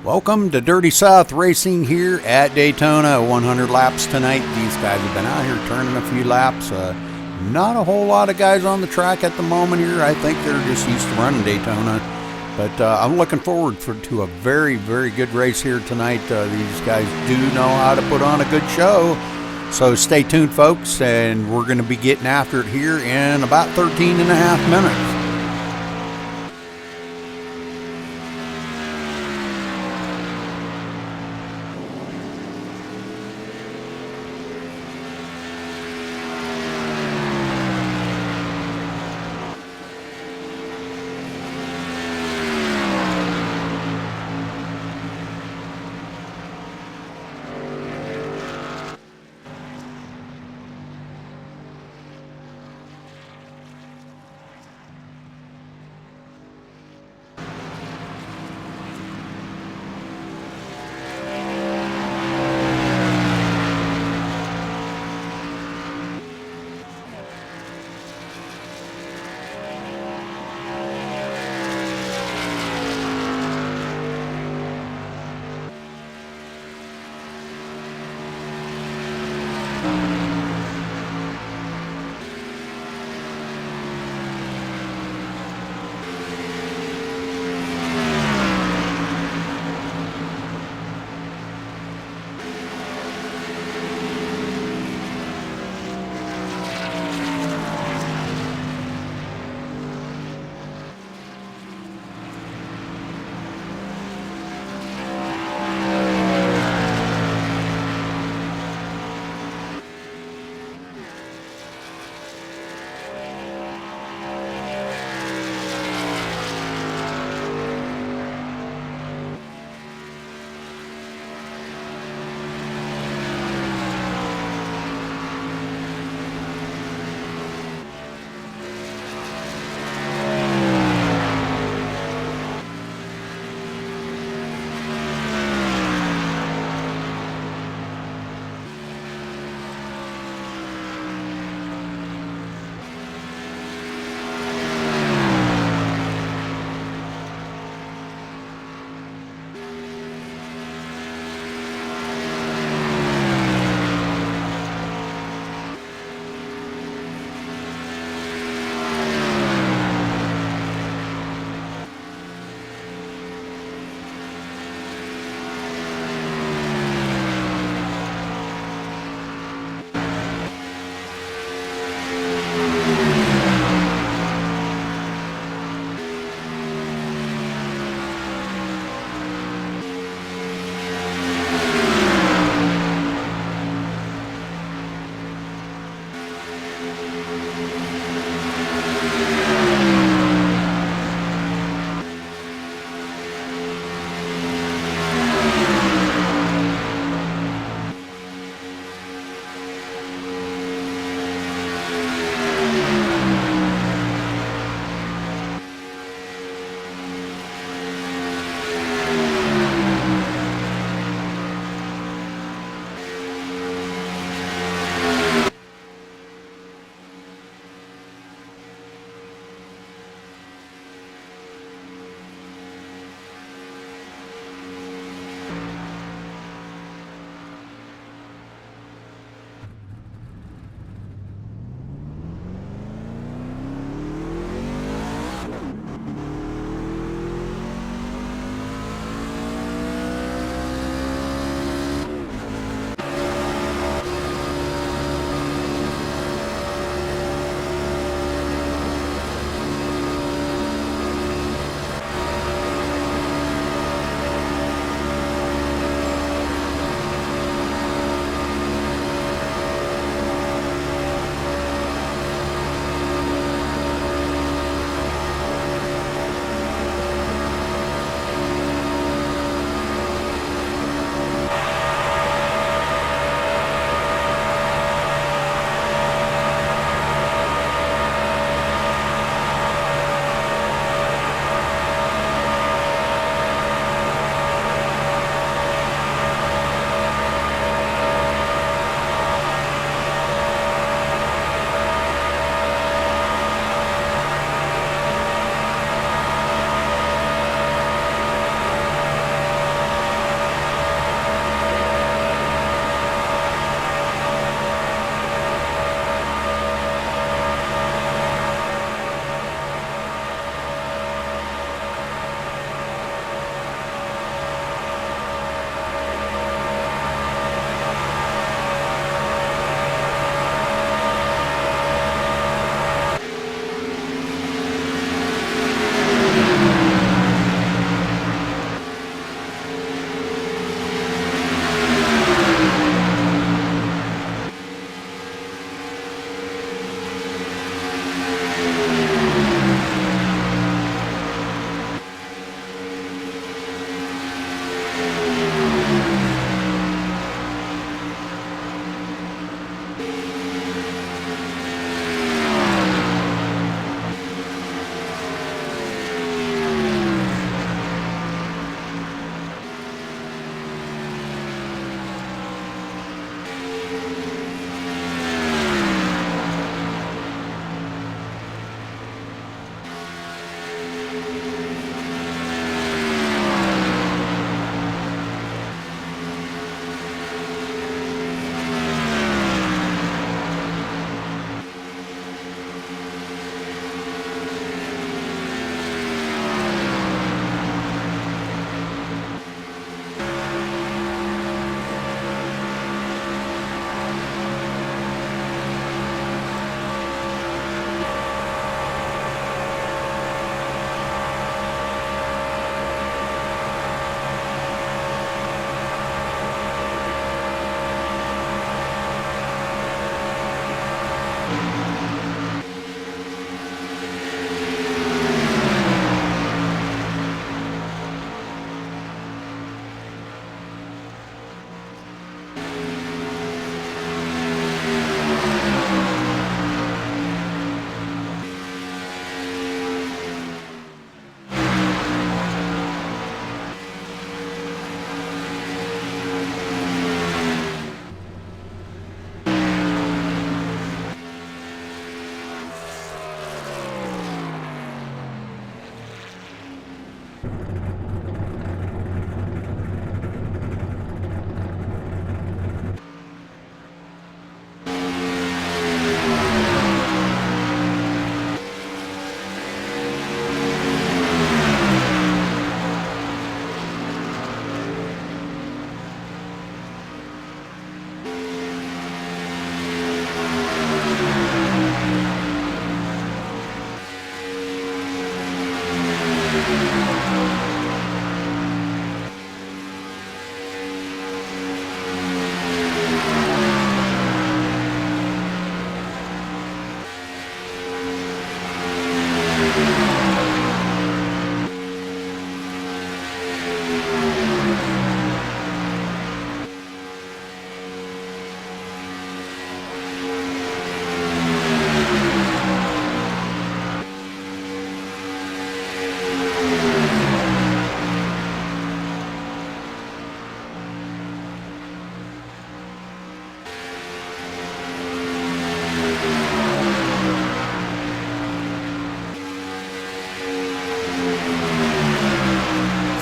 Welcome to Dirty South Racing here at Daytona. 100 laps tonight. These guys have been out here turning a few laps. Not a whole lot of guys on the track at the moment here. I think they're just used to running Daytona. But I'm looking forward to a very, very good race here tonight. These guys do know how to put on a good show. So stay tuned, folks, and we're going to be getting after it here in about 13 and a half minutes.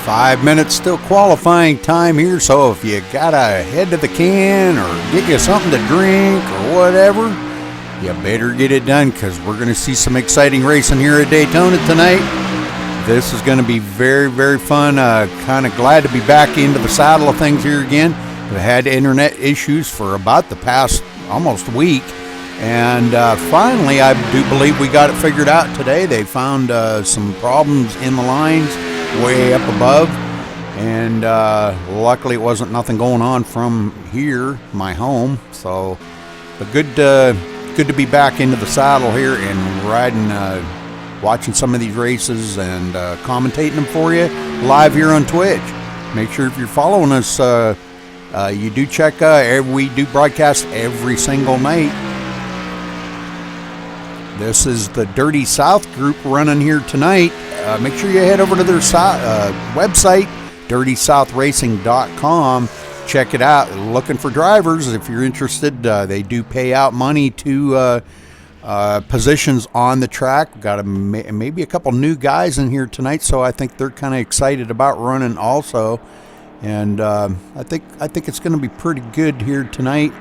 5 minutes still qualifying time here, so if you gotta head to the can or get you something to drink or whatever, you better get it done, because we're going to see some exciting racing here at Daytona tonight. This is going to be very, very fun. Kind of glad to be back into the saddle of things here again. We had internet issues for about the past almost week, and finally I do believe we got it figured out today. They found some problems in the lines way up above, and luckily it wasn't nothing going on from here, my home. So, but good to be back into the saddle here and riding, watching some of these races and commentating them for you live here on Twitch. Make sure if you're following us, you do check. We do broadcast every single night. This is the Dirty South group running here tonight. Make sure you head over to their website, dirtysouth.racing.com. Check it out. Looking for drivers. If you're interested, they do pay out money to positions on the track. We've got maybe a couple new guys in here tonight, so I think they're kind of excited about running also. And I think it's going to be pretty good here tonight.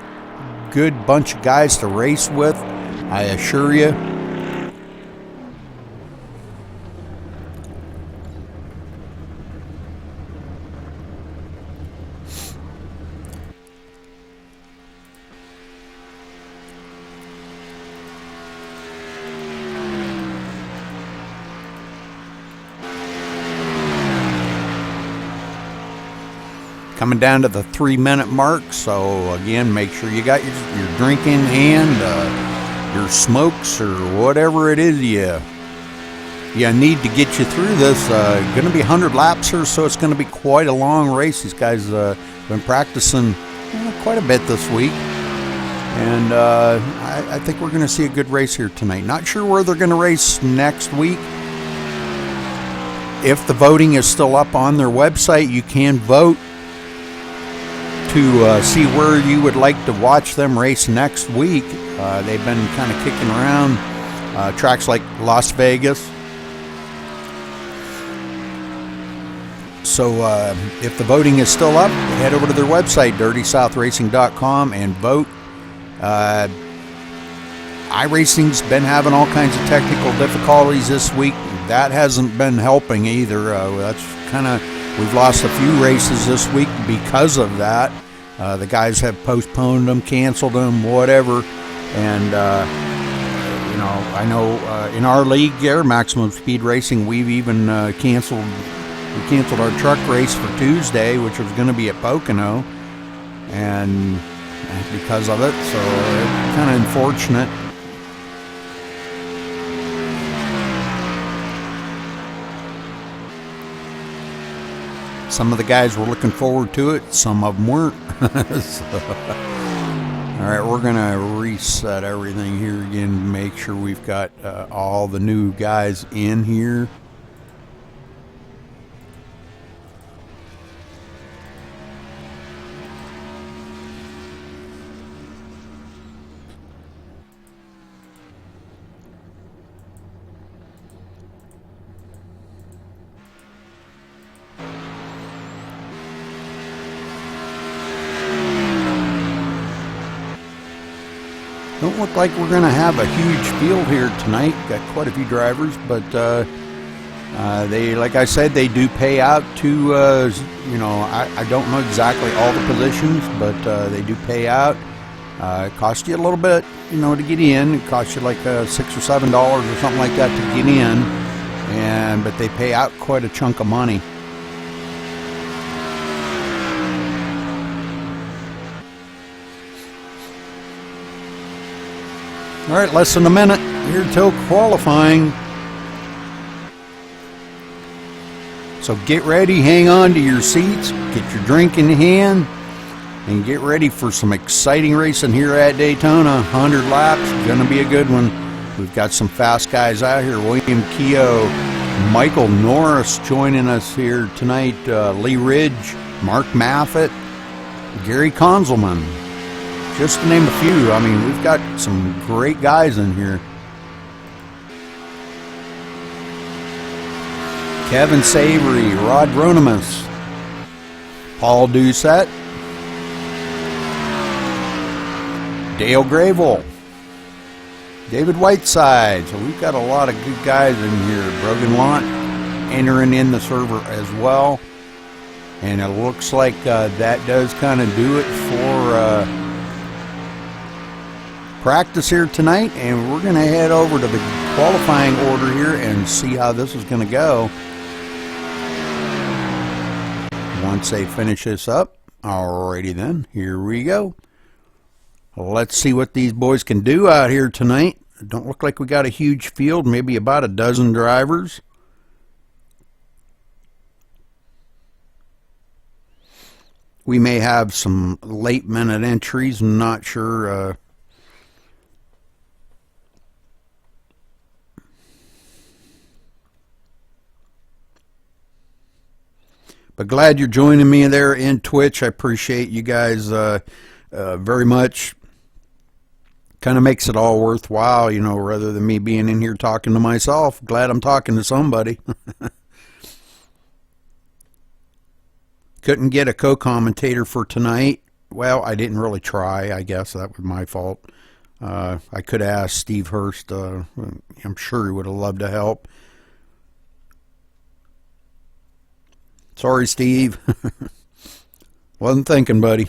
Good bunch of guys to race with, I assure you. Coming down to the 3-minute mark, so again, make sure you got your drink in hand, your smokes or whatever it is you need to get you through this. Going to be 100 laps here, so it's going to be quite a long race. These guys been practicing quite a bit this week, and I think we're going to see a good race here tonight. Not sure where they're going to race next week. If the voting is still up on their website, you can vote to see where you would like to watch them race next week. They've been kind of kicking around tracks like Las Vegas. So if the voting is still up, head over to their website, dirtysouth.racing.com, and vote. iRacing's been having all kinds of technical difficulties this week. That hasn't been helping either. That's kind of, we've lost a few races this week because of that. The guys have postponed them, canceled them, whatever. And, I know in our league here, Maximum Speed Racing, we've even canceled our truck race for Tuesday, which was going to be at Pocono. And because of it, so it's kind of unfortunate. Some of the guys were looking forward to it, some of them weren't. So, all right, we're going to reset everything here again to make sure we've got all the new guys in here. Don't look like we're going to have a huge field here tonight. Got quite a few drivers, but they, like I said, they do pay out to, you know, I don't know exactly all the positions, but they do pay out. It costs you a little bit, you know, to get in. It costs you like $6 or $7 or something like that to get in, but they pay out quite a chunk of money. All right, less than a minute here till qualifying. So get ready, hang on to your seats, get your drink in hand, and get ready for some exciting racing here at Daytona. 100 laps, gonna be a good one. We've got some fast guys out here. William Keogh, Michael Norris joining us here tonight. Lee Ridge, Mark Maffett, Gary Konzelman. Just to name a few. I mean, we've got some great guys in here. Kevin Savory, Rod Ronimus, Paul Doucette, Dale Grable, David Whiteside. So we've got a lot of good guys in here. Brogan Lant entering in the server as well. And it looks like that does kind of do it for practice here tonight, and we're going to head over to the qualifying order here and see how this is going to go once they finish this up. Alrighty then, here we go. Let's see what these boys can do out here tonight. Don't look like we got a huge field, maybe about a dozen drivers. We may have some late minute entries, I'm not sure. But glad you're joining me there in Twitch. I appreciate you guys very much. Kind of makes it all worthwhile, you know, rather than me being in here talking to myself. Glad I'm talking to somebody. Couldn't get a co-commentator for tonight. Well, I didn't really try, I guess. That was my fault. I could ask Steve Hurst. I'm sure he would have loved to help. Sorry, Steve. Wasn't thinking, buddy.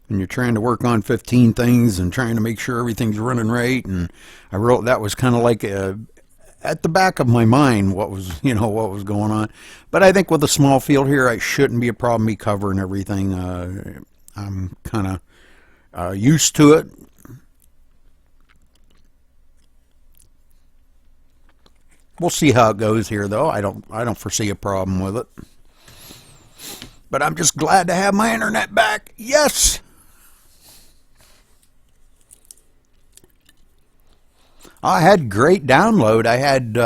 And you're trying to work on 15 things and trying to make sure everything's running right. And I wrote that was kind of like at the back of my mind what was, you know, what was going on. But I think with a small field here, it shouldn't be a problem me covering everything. I'm kind of used to it. We'll see how it goes here, though. I don't foresee a problem with it. But I'm just glad to have my internet back. Yes. I had great download. I had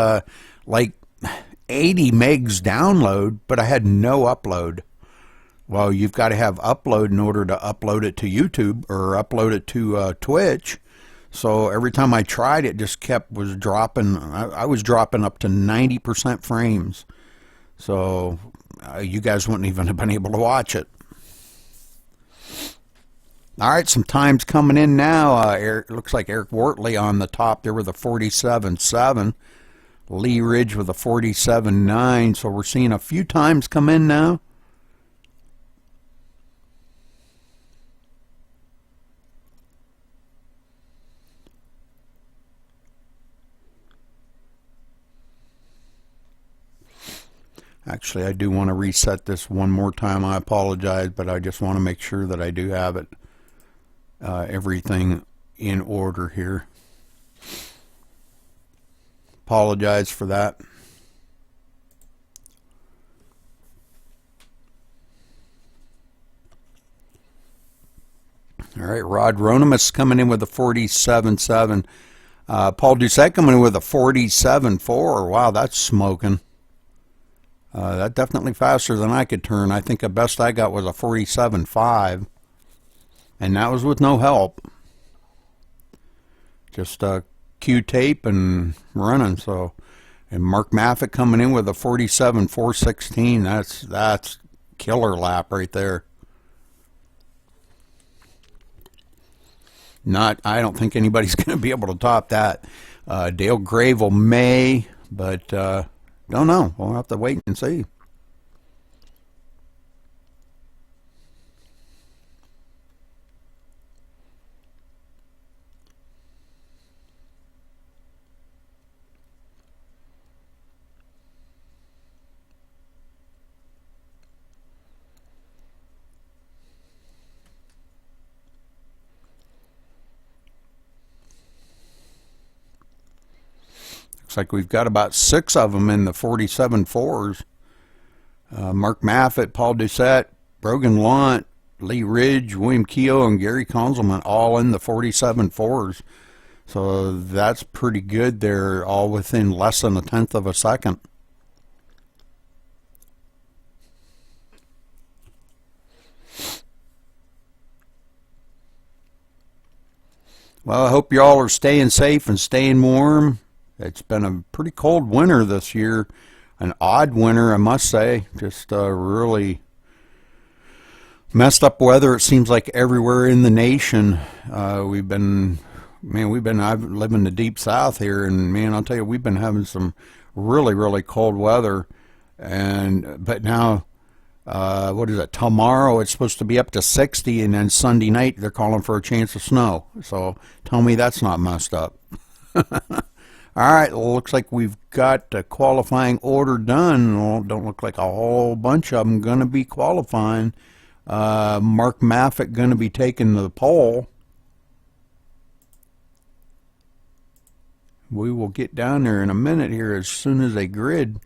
like 80 megs download, but I had no upload. Well, you've got to have upload in order to upload it to YouTube or upload it to Twitch. So every time I tried, it just was dropping. I was dropping up to 90% frames. So you guys wouldn't even have been able to watch it. All right, some times coming in now. It looks like Eric Wortley on the top there with a 47.7. Lee Ridge with a 47.9. So we're seeing a few times come in now. Actually, I do want to reset this one more time. I apologize, but I just want to make sure that I do have it, everything in order here. Apologize for that. All right, Rod Ronimus coming in with a 47.7. Paul Doucette coming in with a 47.4. Wow, that's smoking. That's definitely faster than I could turn. I think the best I got was a 47.5, and that was with no help. Just Q-tape and running. So And Mark Maffitt coming in with a 47.416. That's killer lap right there. I don't think anybody's going to be able to top that. Dale Gravel may, but don't know. We'll have to wait and see. Looks like we've got about 6 of them in the 47.4s. Mark Maffitt, Paul Doucette, Brogan Lunt, Lee Ridge, William Keogh, and Gary Konzelman all in the 47.4s. So that's pretty good. They're all within less than 1/10 of a second. Well, I hope you all are staying safe and staying warm. It's been a pretty cold winter this year. An odd winter, I must say. Just really messed up weather, it seems like, everywhere in the nation. I've lived in the deep south here, and man, I'll tell you, we've been having some really, really cold weather. But now, what is it, tomorrow it's supposed to be up to 60, and then Sunday night they're calling for a chance of snow. So tell me that's not messed up. All right, looks like we've got a qualifying order done. Well, don't look like a whole bunch of them going to be qualifying. Mark Maffitt going to be taking the pole. We will get down there in a minute here as soon as they grid.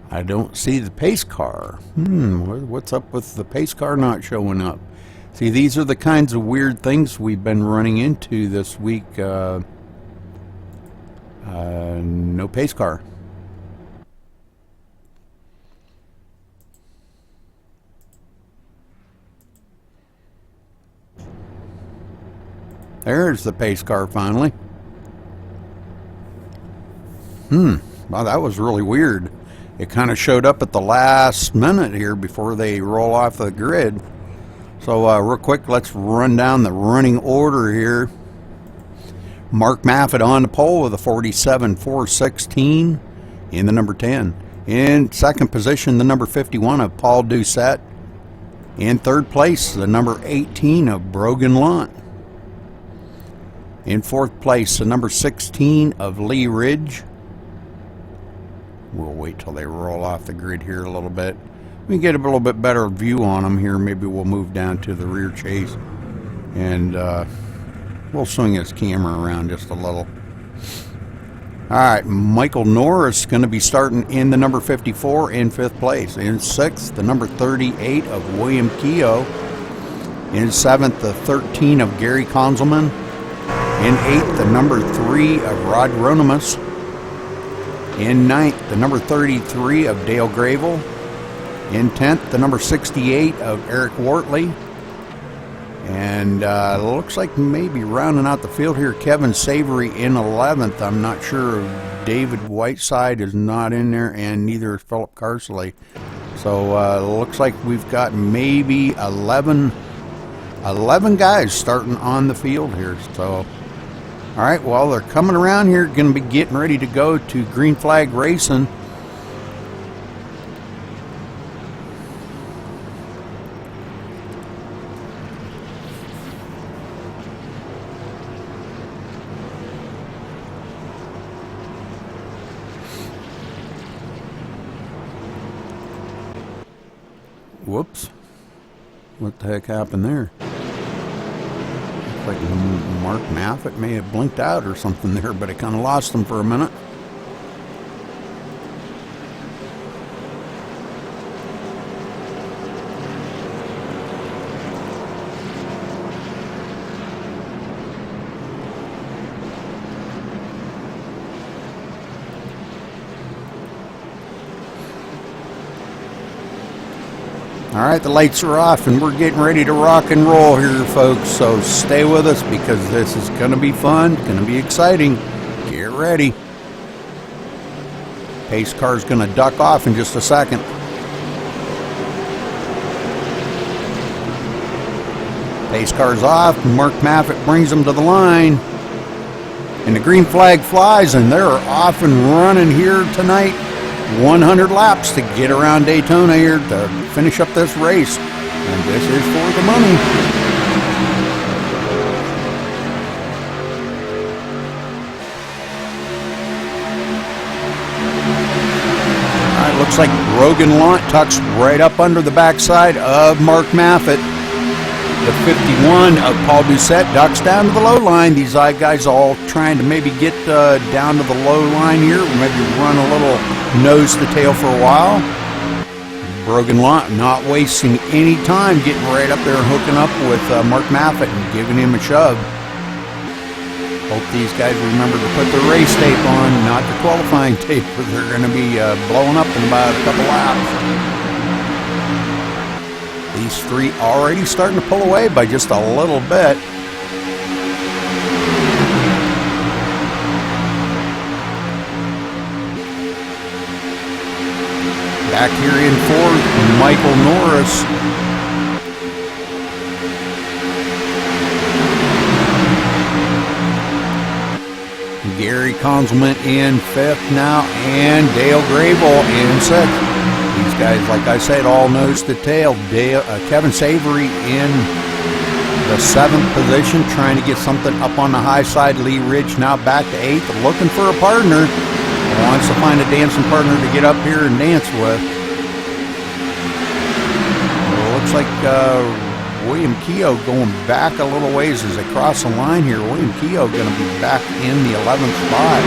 I don't see the pace car. What's up with the pace car not showing up? See, these are the kinds of weird things we've been running into this week. No pace car. There's the pace car finally. Wow, that was really weird. It kind of showed up at the last minute here before they roll off the grid. So real quick, let's run down the running order here. Mark Maffitt on the pole with a 47.416 in the number 10. In second position, the number 51 of Paul Doucette. In third place, the number 18 of Brogan Lunt. In fourth place, the number 16 of Lee Ridge. We'll wait till they roll off the grid here a little bit. We can get a little bit better view on them here. Maybe we'll move down to the rear chase, and we'll swing his camera around just a little. All right, Michael Norris going to be starting in the number 54 in fifth place. In sixth, the number 38 of William Keogh. In seventh, the 13 of Gary Konzelman. In eighth, the number 3 of Rod Ronimus. In ninth, the number 33 of Dale Gravel. In 10th, the number 68 of Eric Wortley. And looks like maybe rounding out the field here, Kevin Savory in 11th. I'm not sure if David Whiteside is not in there, and neither is Philip Carsley. So looks like we've got maybe 11 guys starting on the field here. So, all right, well, they're coming around here, going to be getting ready to go to green flag racing. Whoops. What the heck happened there? Looks like Mark Maffett may have blinked out or something there, but I kind of lost him for a minute. Alright, the lights are off and we're getting ready to rock and roll here, folks. So stay with us because this is going to be fun, going to be exciting. Get ready. Pace car's going to duck off in just a second. Pace car's off. Mark Maffett brings them to the line. And the green flag flies and they're off and running here tonight. 100 laps to get around Daytona here to finish up this race, and this is for the money. All right, looks like Brogan Launch tucks right up under the backside of Mark Maffett. The 51 of Paul Doucette ducks down to the low line. These guys all trying to maybe get down to the low line here, maybe run a little nose to tail for a while. Brogan Launch not wasting any time, getting right up there and hooking up with Mark Maffett and giving him a shove. Hope these guys remember to put their race tape on, not the qualifying tape, because they're going to be blowing up in about a couple laps. These three already starting to pull away by just a little bit. Back here in fourth, Michael Norris. Gary Conzelman in fifth now, and Dale Grable in sixth. These guys, like I said, all nose to tail. Kevin Savory in the seventh position, trying to get something up on the high side. Lee Ridge now back to eighth, looking for a partner. Wants to find a dancing partner to get up here and dance with. Well, looks like William Keogh going back a little ways as they cross the line here. William Keogh going to be back in the 11th spot.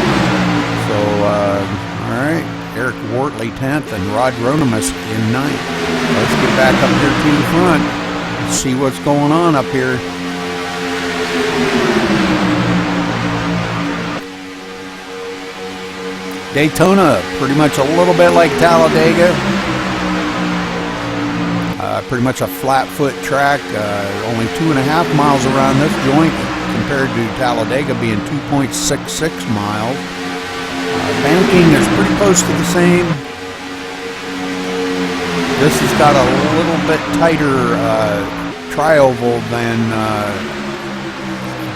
So, all right. Eric Wortley 10th and Rod Ronimus in 9th. Let's get back up here to the front and see what's going on up here. Daytona, pretty much a little bit like Talladega. Pretty much a flat foot track, only 2.5 miles around this joint compared to Talladega being 2.66 miles. Banking is pretty close to the same. This has got a little bit tighter tri-oval than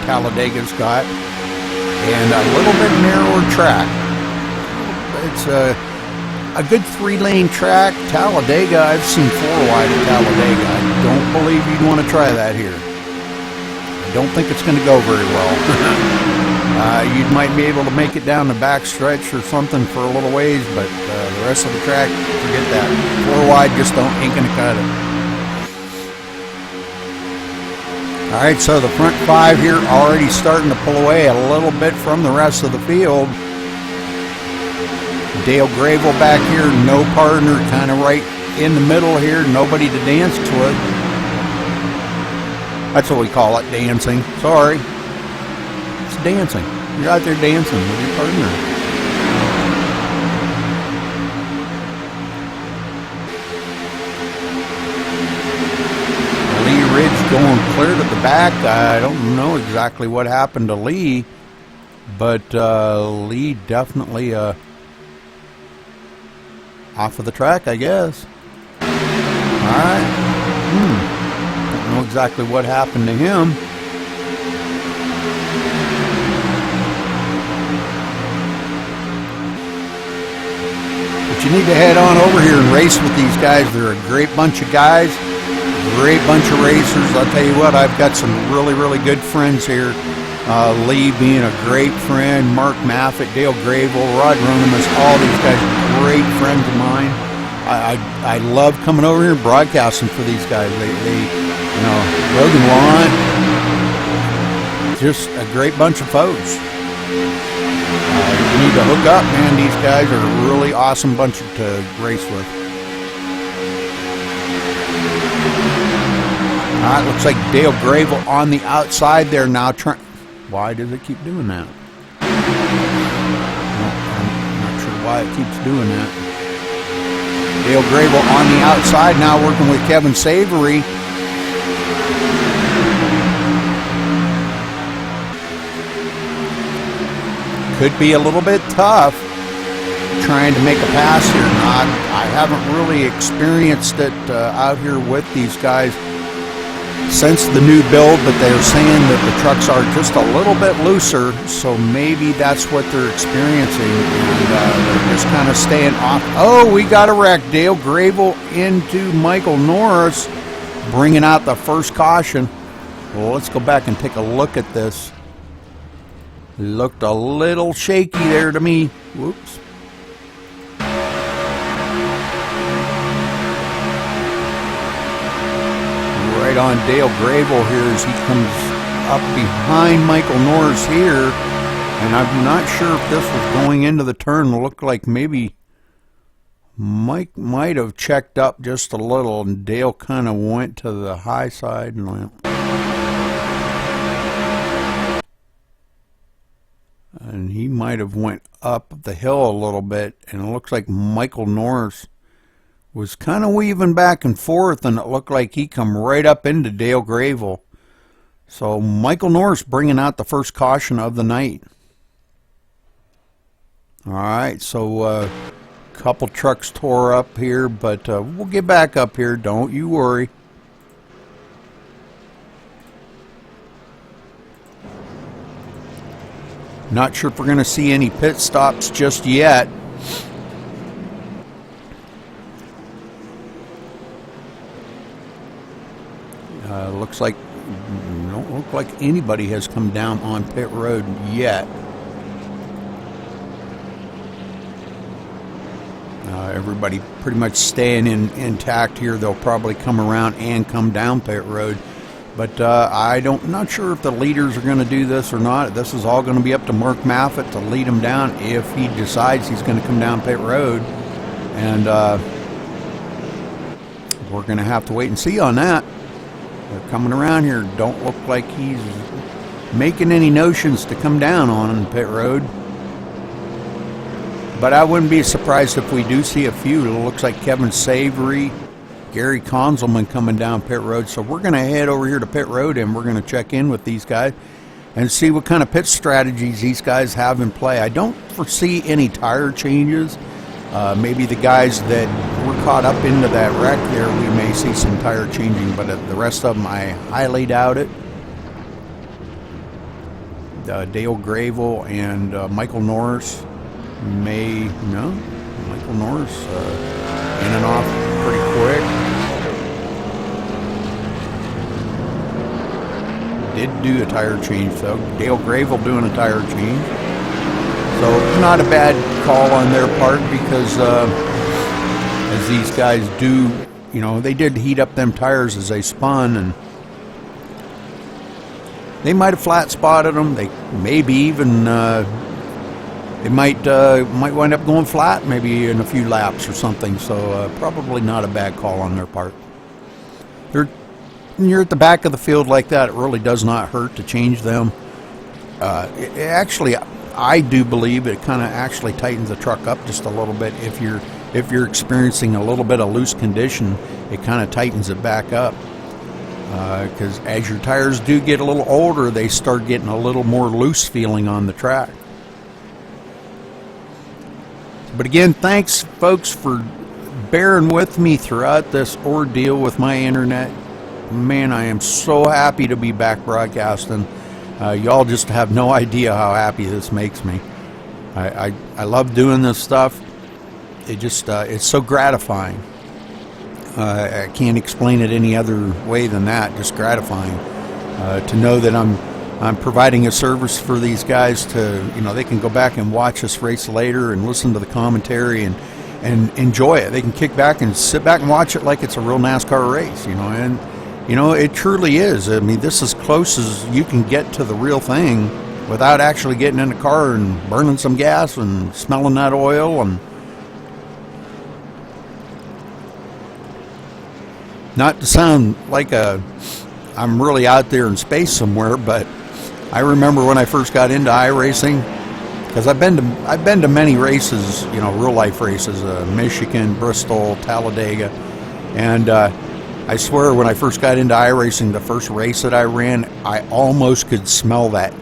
Talladega's got, and a little bit narrower track. It's a good 3-lane track. Talladega, I've seen 4 wide at Talladega. I don't believe you'd want to try that here. I don't think it's going to go very well. You might be able to make it down the back stretch or something for a little ways, but the rest of the track, forget that. 4 wide just ain't going to cut it. All right, so the front 5 here already starting to pull away a little bit from the rest of the field. Dale Grable back here, no partner, kind of right in the middle here, nobody to dance with. That's what we call it, dancing. Sorry. It's dancing. You're out there dancing with your partner. Lee Ridge going clear to the back. I don't know exactly what happened to Lee, but Lee definitely off of the track, I guess. All right. Don't know exactly what happened to him. But you need to head on over here and race with these guys. They're a great bunch of guys, great bunch of racers. I'll tell you what, I've got some really, really good friends here. Lee being a great friend, Mark Maffett, Dale Grable, Rod Ronimus, all these guys are great friends of mine. I love coming over here and broadcasting for these guys. They you know, Logan Lawn, just a great bunch of folks. You need to hook up, man. These guys are a really awesome bunch to race with. All right, looks like Dale Gravel on the outside there now. Why does it keep doing that? I'm not sure why it keeps doing that. Dale Gravel on the outside now, working with Kevin Savory. Could be a little bit tough trying to make a pass here. I haven't really experienced it out here with these guys since the new build, but they're saying that the trucks are just a little bit looser, so maybe that's what they're experiencing, and they're just kind of staying off. Oh, we got a wreck. Dale Gravel into Michael Norris, bringing out the first caution. Well, let's go back and take a look at this. Looked a little shaky there to me. Whoops. Right on Dale Gravel here as he comes up behind Michael Norris here. And I'm not sure if this was going into the turn. It looked like maybe Mike might have checked up just a little, and Dale kind of went to the high side and he might have went up the hill a little bit, and it looks like Michael Norris was kind of weaving back and forth, and it looked like he come right up into Dale Gravel. So Michael Norris bringing out the first caution of the night. All right, so a couple trucks tore up here, but we'll get back up here, don't you worry. Not sure if we're going to see any pit stops just yet. Looks like don't look like anybody has come down on pit road yet. Everybody pretty much staying intact here. They'll probably come around and come down pit road. But not sure if the leaders are going to do this or not. This is all going to be up to Mark Maffett to lead him down if he decides he's going to come down pit road. And we're going to have to wait and see on that. They're coming around here. Don't look like he's making any notions to come down on pit road. But I wouldn't be surprised if we do see a few. It looks like Kevin Savory, Gary Konzelman coming down pit road. So we're going to head over here to pit road and we're going to check in with these guys and see what kind of pit strategies these guys have in play. I don't foresee any tire changes. Maybe the guys that were caught up into that wreck there, we may see some tire changing, but the rest of them, I highly doubt it. Dale Gravel and Michael Norris Michael Norris in and off pretty quick. Did do a tire change though. Dale Gravel doing a tire change. So not a bad call on their part because as these guys do, they did heat up them tires as they spun, and they might have flat spotted them. They maybe even they might wind up going flat maybe in a few laps or something. So probably not a bad call on their part. When you're at the back of the field like that, it really does not hurt to change them. Actually, I do believe it kind of actually tightens the truck up just a little bit. If you're experiencing a little bit of loose condition, it kind of tightens it back up. Because as your tires do get a little older, they start getting a little more loose feeling on the track. But again, thanks folks for bearing with me throughout this ordeal with my internet. Man, I am so happy to be back broadcasting. Y'all just have no idea how happy this makes me. I love doing this stuff. It's so gratifying. I can't explain it any other way than that. Just gratifying to know that I'm providing a service for these guys to, they can go back and watch us race later and listen to the commentary and enjoy it. They can kick back and sit back and watch it like it's a real NASCAR race, you know. And you know, it truly is. I mean, this is as close as you can get to the real thing without actually getting in the car and burning some gas and smelling that oil. And not to sound like I'm really out there in space somewhere, but I remember when I first got into iRacing, because I've been to many races, you know, real life races, Michigan, Bristol, Talladega, and I swear when I first got into iRacing, the first race that I ran, I almost could smell that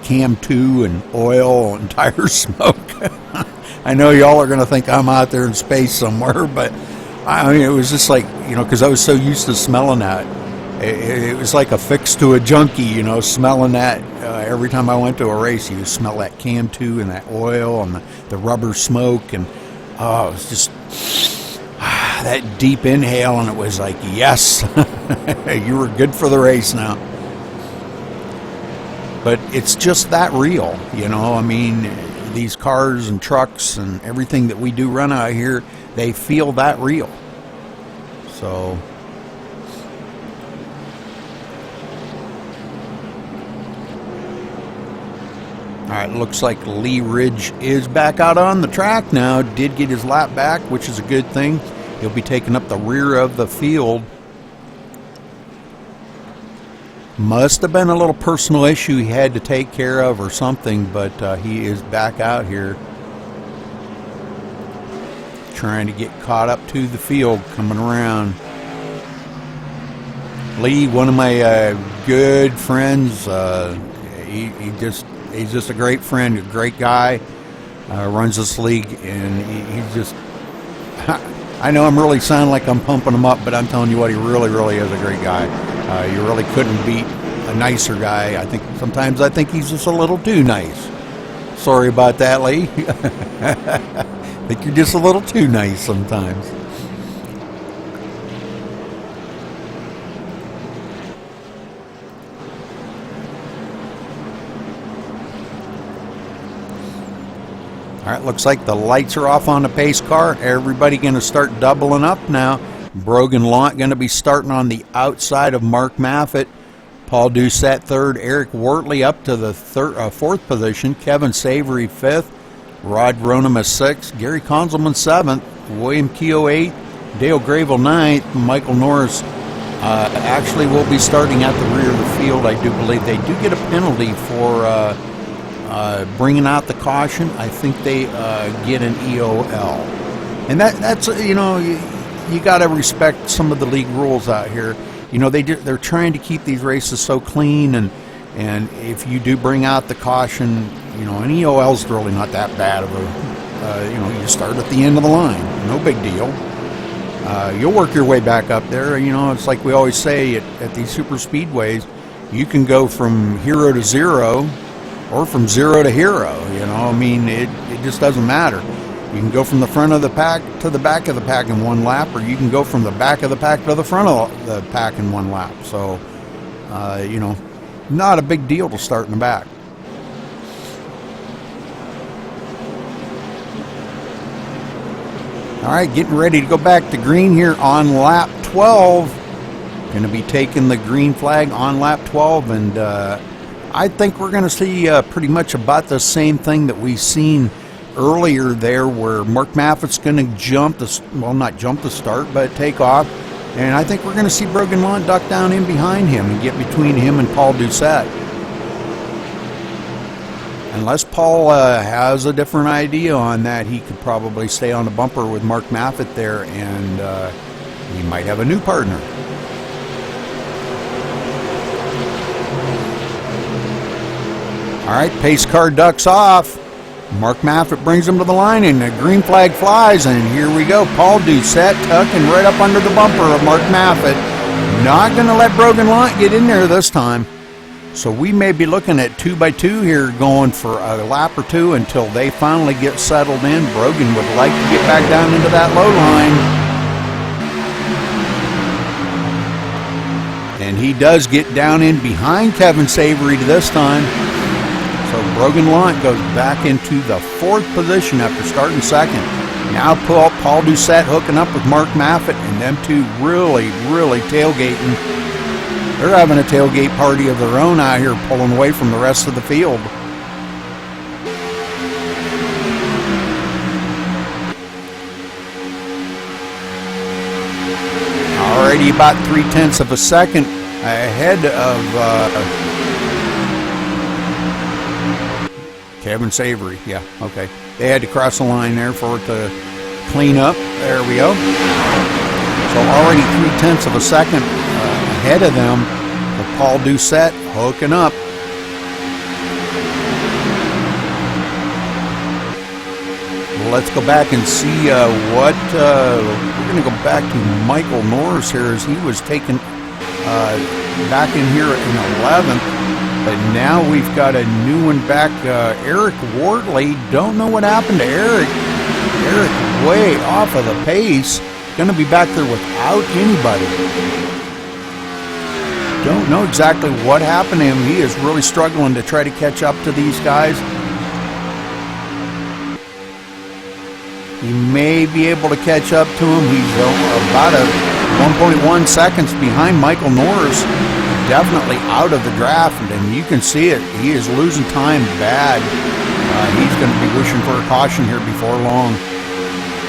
Cam 2 and oil and tire smoke. I know y'all are going to think I'm out there in space somewhere, but I mean, it was just like, you know, because I was so used to smelling that. It was like a fix to a junkie, you know, smelling that. Every time I went to a race, you smell that Cam 2 and that oil and the rubber smoke. And, oh, it was just that deep inhale, and it was like, yes, you were good for the race now. But it's just that real, you know. I mean, these cars and trucks and everything that we do run out here, they feel that real. So all right, looks like Lee Ridge is back out on the track now. Did get his lap back, which is a good thing. He'll be taking up the rear of the field. Must have been a little personal issue he had to take care of or something, but he is back out here trying to get caught up to the field coming around. Lee, one of my good friends, he's just a great friend, a great guy, runs this league, and he's just, I know I'm really sounding like I'm pumping him up, but I'm telling you what, he really, really is a great guy. You really couldn't beat a nicer guy. Sometimes I think he's just a little too nice. Sorry about that, Lee. I think you're just a little too nice sometimes. All right, looks like the lights are off on the pace car. Everybody going to start doubling up now. Brogan Launt going to be starting on the outside of Mark Maffitt. Paul Doucette third. Eric Wortley up to the fourth position. Kevin Savory fifth. Rod Ronema sixth. Gary Konzelman seventh. William Keogh eighth. Dale Gravel ninth. Michael Norris actually will be starting at the rear of the field. I do believe they do get a penalty for bringing out the caution. I think they get an EOL. And that's, you know, you got to respect some of the league rules out here. You know, they're trying to keep these races so clean, and if you do bring out the caution, you know, an EOL's really not that bad of a, you know, you start at the end of the line, no big deal. You'll work your way back up there. You know, it's like we always say at these super speedways, you can go from hero to zero or from zero to hero. You know, I mean, it just doesn't matter. You can go from the front of the pack to the back of the pack in one lap, or you can go from the back of the pack to the front of the pack in one lap. So, you know, not a big deal to start in the back. All right, getting ready to go back to green here on lap 12. Going to be taking the green flag on lap 12, and I think we're going to see pretty much about the same thing that we've seen earlier there, where Mark Maffitt's going to jump not jump the start, but take off. And I think we're going to see Brogan Launt duck down in behind him and get between him and Paul Doucette. Unless Paul has a different idea on that, he could probably stay on the bumper with Mark Maffitt there, and he might have a new partner. All right, pace car ducks off. Mark Maffitt brings him to the line, and the green flag flies, and here we go. Paul Doucette tucking right up under the bumper of Mark Maffitt. Not going to let Brogan Launt get in there this time. So we may be looking at 2x2 here, going for a lap or two until they finally get settled in. Brogan would like to get back down into that low line. And he does get down in behind Kevin Savory this time. So Brogan Launt goes back into the fourth position after starting second. Now Paul Doucette hooking up with Mark Maffitt, and them two really tailgating. They're having a tailgate party of their own out here, pulling away from the rest of the field. Already about 0.3 of a second ahead of Kevin Savory. Yeah, okay. They had to cross the line there for it to clean up. There we go. So already 0.3 of a second ahead of them with Paul Doucette hooking up. Let's go back and see what we're going to go back to Michael Norris here, as he was taken back in here in 11th, but now we've got a new one back. Eric Wortley, don't know what happened to Eric. Eric way off of the pace, going to be back there without anybody. Don't know exactly what happened to him. He is really struggling to try to catch up to these guys. He may be able to catch up to him. He's about 1.1 seconds behind Michael Norris. Definitely out of the draft, and you can see it. He is losing time bad. He's going to be wishing for a caution here before long.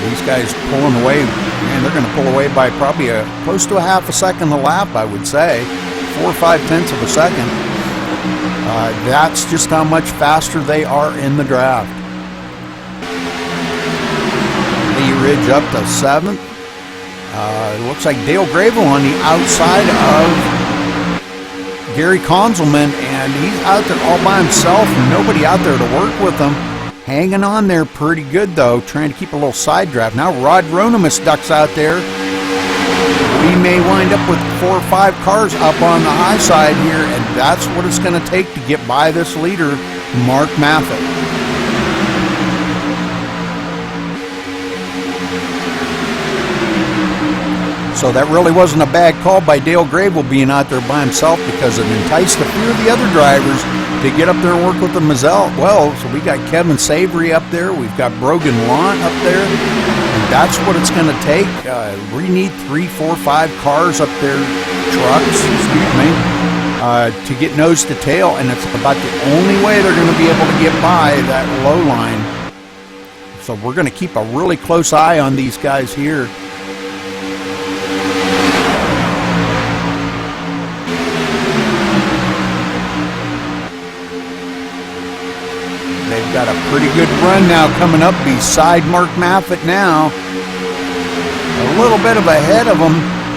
These guys pulling away, man, they're going to pull away by probably close to a half a second a lap, I would say. 4 or 5/10 of a second. That's just how much faster they are in the draft. Lee Ridge up to 7th. It looks like Dale Gravel on the outside of Gary Konzelman, and he's out there all by himself, nobody out there to work with him. Hanging on there pretty good, though, trying to keep a little side draft. Now Rod Ronimus ducks out there. We may wind up with 4 or 5 cars up on the high side here, and that's what it's going to take to get by this leader, Mark Maffitt. So that really wasn't a bad call by Dale Grable being out there by himself, because it enticed a few of the other drivers to get up there and work with them as well. So we got Kevin Savory up there. We've got Brogan Lawn up there. And that's what it's going to take. We need 3, 4, 5 cars up there, trucks, excuse me, to get nose to tail. And it's about the only way they're going to be able to get by that low line. So we're going to keep a really close eye on these guys here. They've got a pretty good run now coming up beside Mark Maffitt now. A little bit of ahead of them.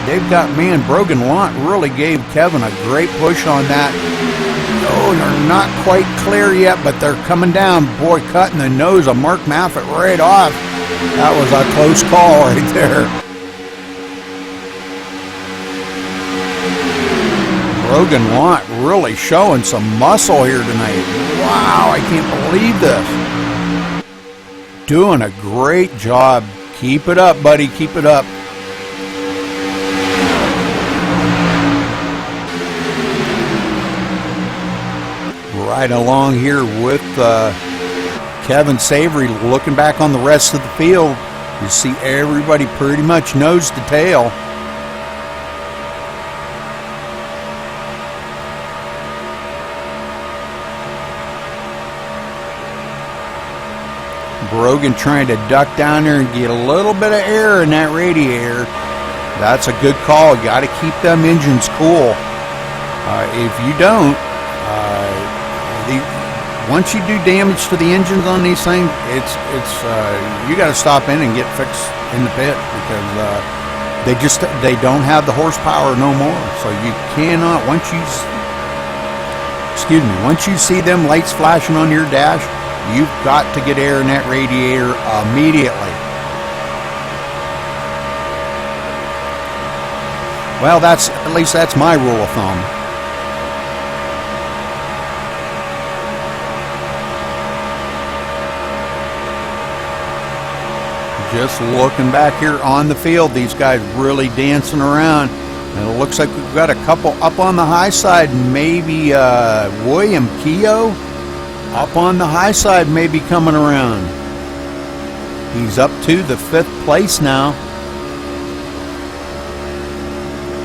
They've got, man, Brogan Lawn really gave Kevin a great push on that. Oh, they're not quite clear yet, but they're coming down. Boy, cutting the nose of Mark Maffitt right off. That was a close call right there. Brogan Lawn really showing some muscle here tonight. Wow, I can't believe this. Doing a great job. Keep it up, buddy. Keep it up. Right along here with Kevin Savory, looking back on the rest of the field. You see everybody pretty much nose to tail. Brogan trying to duck down there and get a little bit of air in that radiator. That's a good call. Got to keep them engines cool. If you don't, once you do damage to the engines on these things, you got to stop in and get fixed in the pit, because they don't have the horsepower no more. So you cannot, once you see them lights flashing on your dash, you've got to get air in that radiator immediately. Well, at least that's my rule of thumb. Just looking back here on the field, these guys really dancing around. And it looks like we've got a couple up on the high side, maybe William Keogh up on the high side, maybe coming around. He's up to the 5th place now.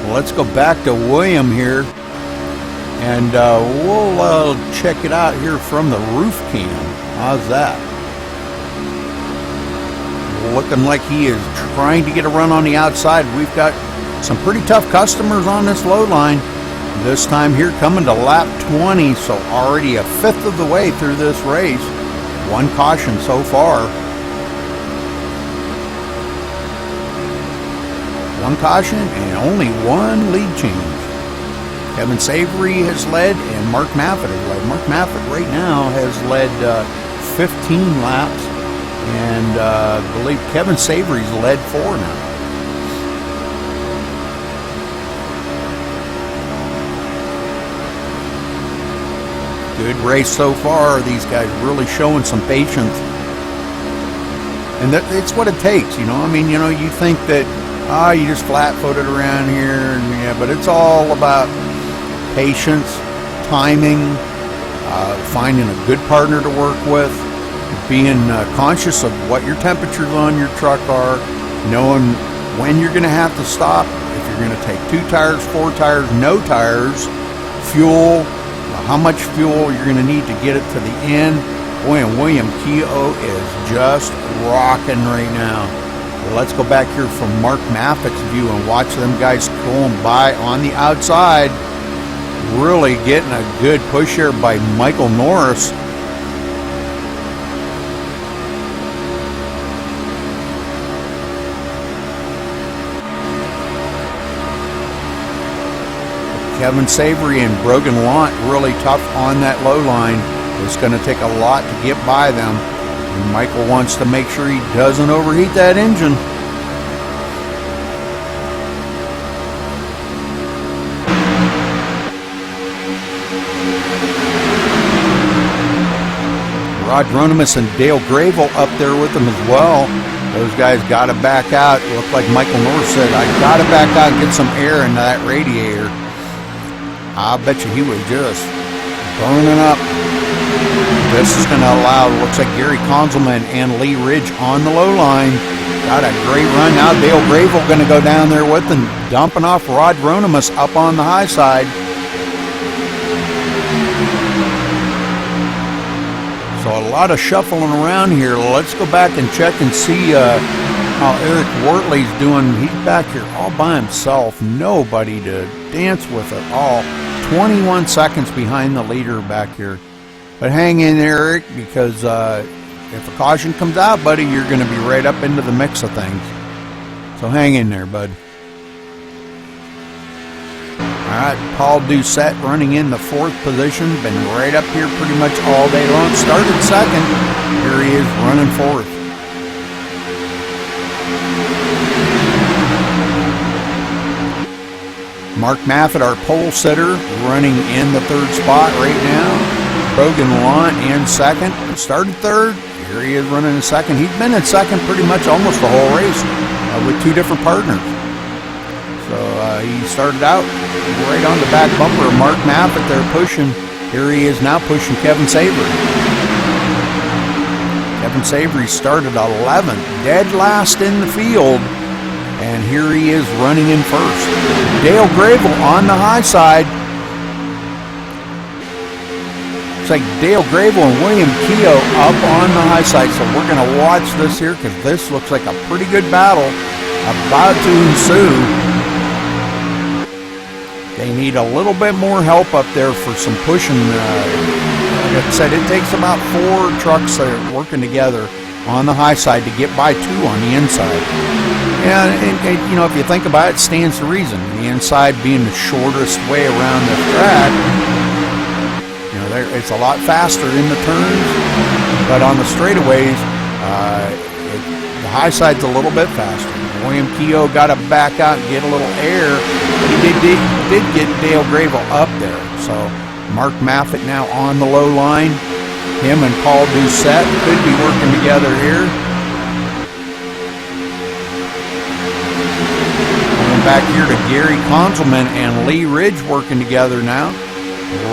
Well, let's go back to William here, and we'll check it out here from the roof cam. How's that? Looking like he is trying to get a run on the outside. We've got some pretty tough customers on this low line. This time here coming to lap 20, so already a 5th of the way through this race. 1 caution so far. 1 caution and only 1 lead change. Kevin Savory has led and Mark Maffitt has led. Mark Maffitt right now has led 15 laps, and I believe Kevin Savory's led 4 now. Good race so far. These guys really showing some patience, and it's what it takes, you know. I mean, you know, you think that you just flat-footed around here, and yeah, but it's all about patience, timing, finding a good partner to work with, being conscious of what your temperatures on your truck are, knowing when you're going to have to stop, if you're going to take 2 tires, 4 tires, no tires, fuel, how much fuel you're going to need to get it to the end. Boy, and William Keogh is just rocking right now. Well, let's go back here from Mark Maffitt's view and watch them guys going by on the outside. Really getting a good push here by Michael Norris. Kevin Savory and Brogan Lant really tough on that low line. It's going to take a lot to get by them. And Michael wants to make sure he doesn't overheat that engine. Rod Ronimus and Dale Gravel up there with him as well. Those guys got to back out. It looked like Michael Norris said, I got to back out and get some air into that radiator. I bet you he was just burning up. This is going to allow, looks like Gary Konzelman and Lee Ridge on the low line. Got a great run. Now Dale Gravel going to go down there with them, dumping off Rod Ronimus up on the high side. So a lot of shuffling around here. Let's go back and check and see how Eric Wortley's doing. He's back here all by himself. Nobody to dance with at all. 21 seconds behind the leader back here. But hang in there, Eric, because if a caution comes out, buddy, you're going to be right up into the mix of things. So hang in there, bud. All right, Paul Doucette running in the 4th position. Been right up here pretty much all day long. Started 2nd. Here he is running 4th. Mark Maffitt, our pole sitter, running in the 3rd spot right now. Brogan Lant in 2nd. Started 3rd. Here he is running in 2nd. He's been in 2nd pretty much almost the whole race with 2 different partners. So he started out right on the back bumper of Mark Maffitt there pushing. Here he is now pushing Kevin Savory. Kevin Savory started 11th, dead last in the field. And here he is running in 1st. Dale Gravel on the high side. It's like Dale Gravel and William Keogh up on the high side. So we're going to watch this here because this looks like a pretty good battle about to ensue. They need a little bit more help up there for some pushing. Like I said, it takes about 4 trucks that are working together on the high side to get by 2 on the inside. Yeah, and you know, if you think about it, it stands to reason. The inside being the shortest way around the track, you know, it's a lot faster in the turns, but on the straightaways, the high side's a little bit faster. William Keogh got to back out and get a little air, but he did get Dale Gravel up there. So Mark Maffitt now on the low line. Him and Paul Doucette could be working together here. Going back here to Gary Konzelman and Lee Ridge working together now.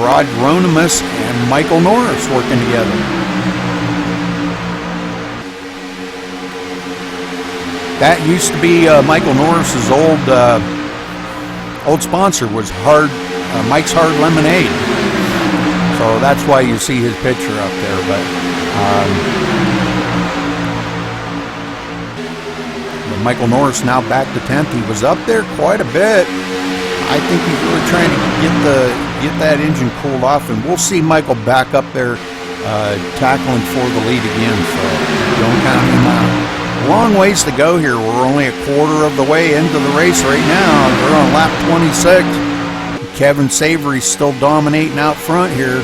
Rod Ronimus and Michael Norris working together. That used to be Michael Norris's old sponsor was Mike's Hard Lemonade. So that's why you see his picture up there. But Michael Norris now back to 10th. He was up there quite a bit. I think he's really trying to get that engine cooled off, and we'll see Michael back up there tackling for the lead again. So don't count him out. Long ways to go here. We're only a quarter of the way into the race right now. They're on lap 26. Kevin Savory's still dominating out front here.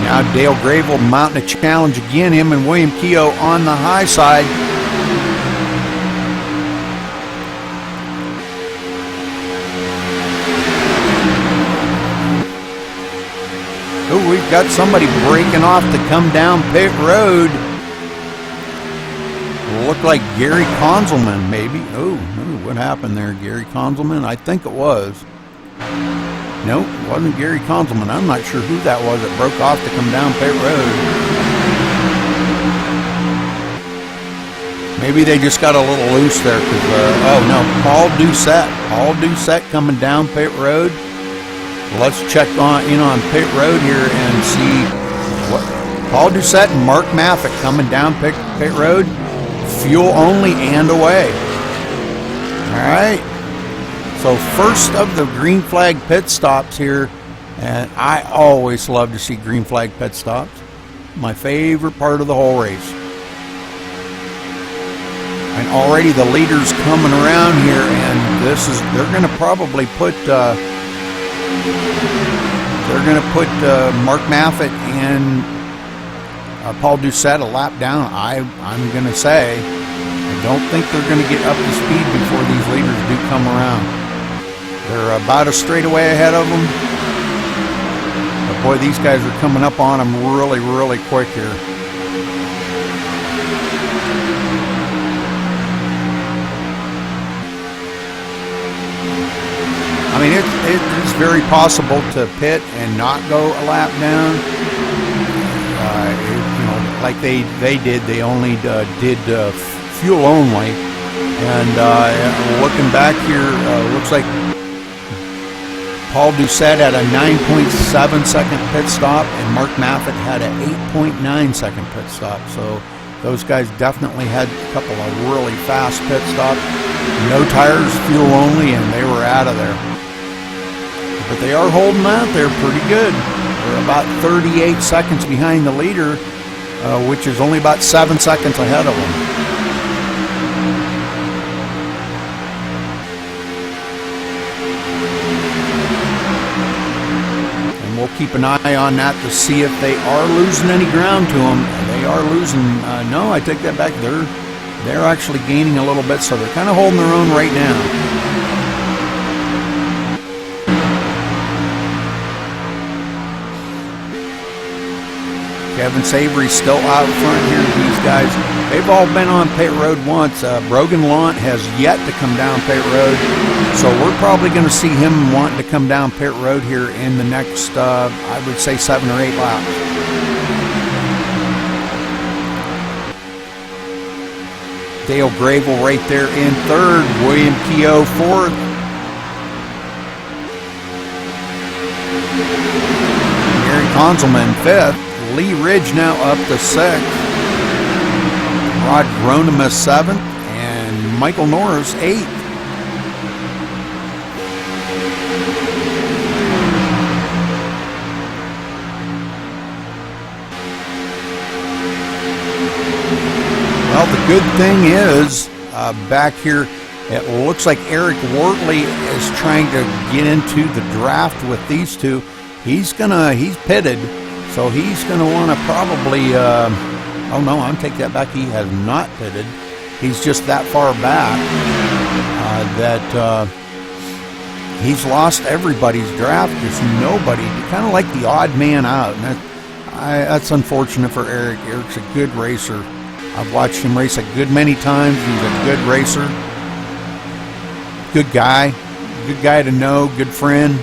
Now Dale Gravel mounting a challenge again. Him and William Keogh on the high side. Oh, we've got somebody breaking off to come down pit road. Look like Gary Konzelman, maybe. Oh, what happened there, Gary Konzelman? I think it was. Nope, it wasn't Gary Konzelman. I'm not sure who that was that broke off to come down pit road. Maybe they just got a little loose there. Oh no, Paul Doucette. Paul Doucette coming down pit road. Let's check in on pit road here and see what Paul Doucette and Mark Maffick coming down pit road. Fuel only and away. All right. So first of the green flag pit stops here, and I always love to see green flag pit stops. My favorite part of the whole race. And already the leaders coming around here, and they're going to probably put Mark Maffitt and Paul Doucette a lap down. I'm going to say I don't think they're going to get up to speed before these leaders do come around. They're about a straightaway ahead of them. But boy, these guys are coming up on them really, really quick here. I mean, it's very possible to pit and not go a lap down. Like they did. They only did fuel only. And looking back here, looks like Paul Doucette had a 9.7 second pit stop, and Mark Maffitt had an 8.9 second pit stop. So those guys definitely had a couple of really fast pit stops. No tires, fuel only, and they were out of there. But they are holding out there pretty good. They're about 38 seconds behind the leader, which is only about 7 seconds ahead of them. And we'll keep an eye on that to see if they are losing any ground to them. They are losing. No, I take that back. They're actually gaining a little bit, so they're kind of holding their own right now. Kevin Savory still out front here. These guys, they've all been on pit road once. Brogan Launt has yet to come down pit road, so we're probably going to see him wanting to come down pit road here in the next, I would say, 7 or 8 laps. Dale Gravel right there in third. William Keogh fourth. Gary Konzelman fifth. Lee Ridge now up to 6th. Rod Gronemus 7th. And Michael Norris 8th. Well, the good thing is, back here, it looks like Eric Wortley is trying to get into the draft with these two. He's pitted. So he's going to want to probably, oh no, I'm taking that back. He has not pitted. He's just that far back that he's lost everybody's draft. There's nobody, kind of like the odd man out. And that's unfortunate for Eric. Eric's a good racer. I've watched him race a good many times. He's a good racer. Good guy to know, good friend.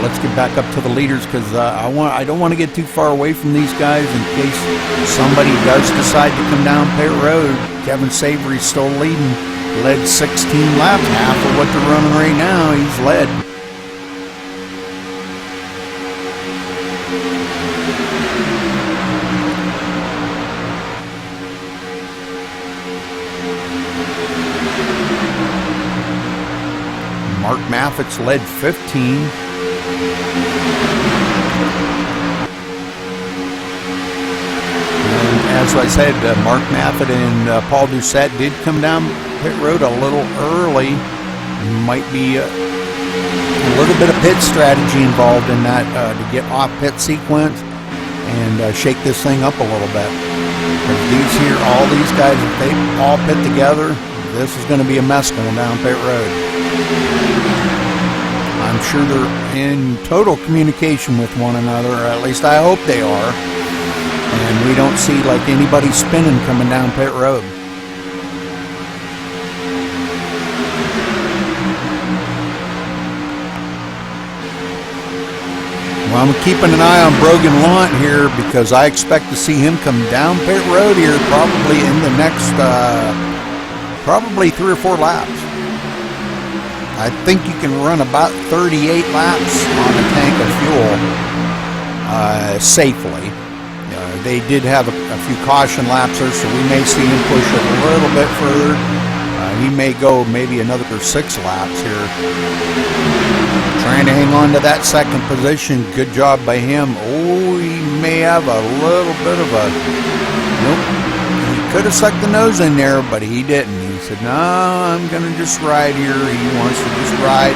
let's get back up to the leaders, because I don't want to get too far away from these guys in case somebody does decide to come down pit road. Kevin Savory's still leading, led 16 laps, half of what they're running right now. He's led. Mark Maffitt's led 15. And as I said, Mark Maffitt and Paul Doucette did come down pit road a little early. Might be a little bit of pit strategy involved in that to get off pit sequence and shake this thing up a little bit. All these guys, if they all pit together, this is going to be a mess going down pit road. I'm sure they're in total communication with one another, or at least I hope they are. And we don't see like anybody spinning coming down pit road. Well, I'm keeping an eye on Brogan Launch here, because I expect to see him come down pit road here probably in the next probably 3 or 4 laps. I think you can run about 38 laps on a tank of fuel safely. They did have a few caution laps there, so we may see him push it a little bit further. He may go maybe another 6 laps here. Trying to hang on to that second position. Good job by him. Oh, he may have a little bit of a... Nope. He could have sucked the nose in there, but he didn't. He said, no, I'm going to just ride here. He wants to just ride